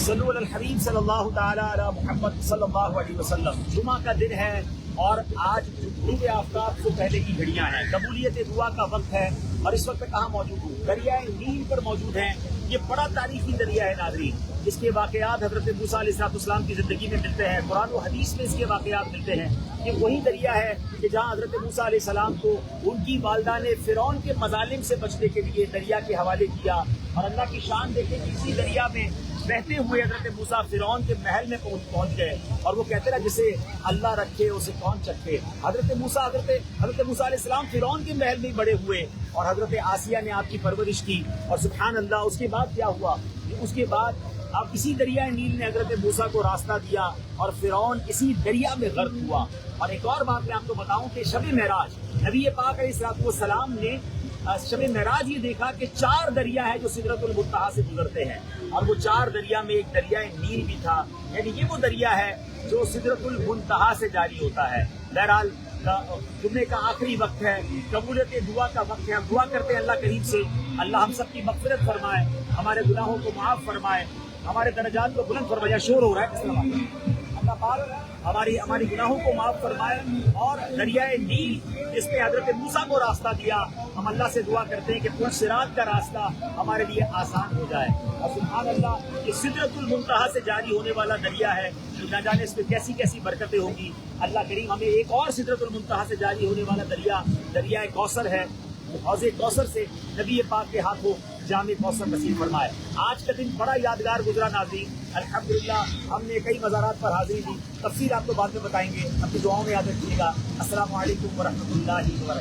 صلو علی الحبیب صلی اللہ تعالی علی محمد صلی اللہ علیہ وسلم۔ جمعہ کا دن ہے اور آج غروب آفتاب سے پہلے کی گھڑیاں ہیں، قبولیت دعا کا وقت ہے، اور اس وقت میں کہاں موجود ہوں؟ دریائے نیل پر موجود ہیں۔ یہ بڑا تاریخی دریا ہے ناظرین، اس کے واقعات حضرت موسیٰ علیہ السلام کی زندگی میں ملتے ہیں، قرآن و حدیث میں اس کے واقعات ملتے ہیں۔ یہ وہی دریا ہے کہ جہاں حضرت موسیٰ علیہ السلام کو ان کی والدہ نے فرعون کے مظالم سے بچنے کے لیے دریا کے حوالے کیا، اور اللہ کی شان دیکھیں کہ اسی دریا میں بہتے ہوئے حضرت موسیٰ فرعون کے محل میں پہنچ گئے، اور وہ کہتے رہے جسے اللہ رکھے اسے کون چکھے۔ حضرت موسیٰ علیہ السلام فرعون کے محل میں بڑے ہوئے، اور حضرت آسیہ نے آپ کی پرورش کی، اور سبحان اللہ اس کے بعد کیا ہوا؟ اس کے بعد اب اسی دریائے نیل نے حضرت موسیٰ کو راستہ دیا، اور فرعون اسی دریا میں غرق ہوا۔ اور ایک اور بات میں آپ کو بتاؤں کہ شب معراج نبی پاک علیہ السلام نے شب معراج یہ دیکھا کہ 4 دریا ہے جو سدرۃ المنتہا سے گزرتے ہیں، اور وہ 4 دریا میں ایک دریائے نیل بھی تھا، یعنی یہ وہ دریا ہے جو سدرۃ المنتہا سے جاری ہوتا ہے۔ بہرحال جمعے کا آخری وقت ہے، قبولیت دعا کا وقت ہے، ہم دعا کرتے ہیں اللہ کریم سے اللہ ہم سب کی مغفرت فرمائے، ہمارے گناہوں کو معاف فرمائے، ہمارے درجات کو بلند فرمائے۔ شور ہو رہا ہے کس طرح؟ اللہ پاک ہماری گناہوں کو معاف فرمائے، اور دریائے نیل جس نے حضرت موسیٰ کو راستہ دیا، ہم اللہ سے دعا کرتے ہیں کہ پل صراط کا راستہ ہمارے لیے آسان ہو جائے۔ اور سبحان اللہ، یہ سدرۃ المنتہا سے جاری ہونے والا دریا ہے، جو نہ جانے اس میں کیسی کیسی برکتیں ہوں گی۔ اللہ کریم ہمیں ایک اور سدرۃ المنتہا سے جاری ہونے والا دریائے کوثر ہے، حوض کوثر سے نبی پاک کے ہاتھوں جام کوثر نصیب فرمائے۔ آج کا دن بڑا یادگار گزرا ناظرین، الحمدللہ ہم نے کئی مزارات پر حاضری دی، تفصیل آپ کو بعد میں بتائیں گے، اپنی دعاؤں میں یاد رکھیے گا۔ السلام علیکم ورحمۃ اللہ وبرکاتہ۔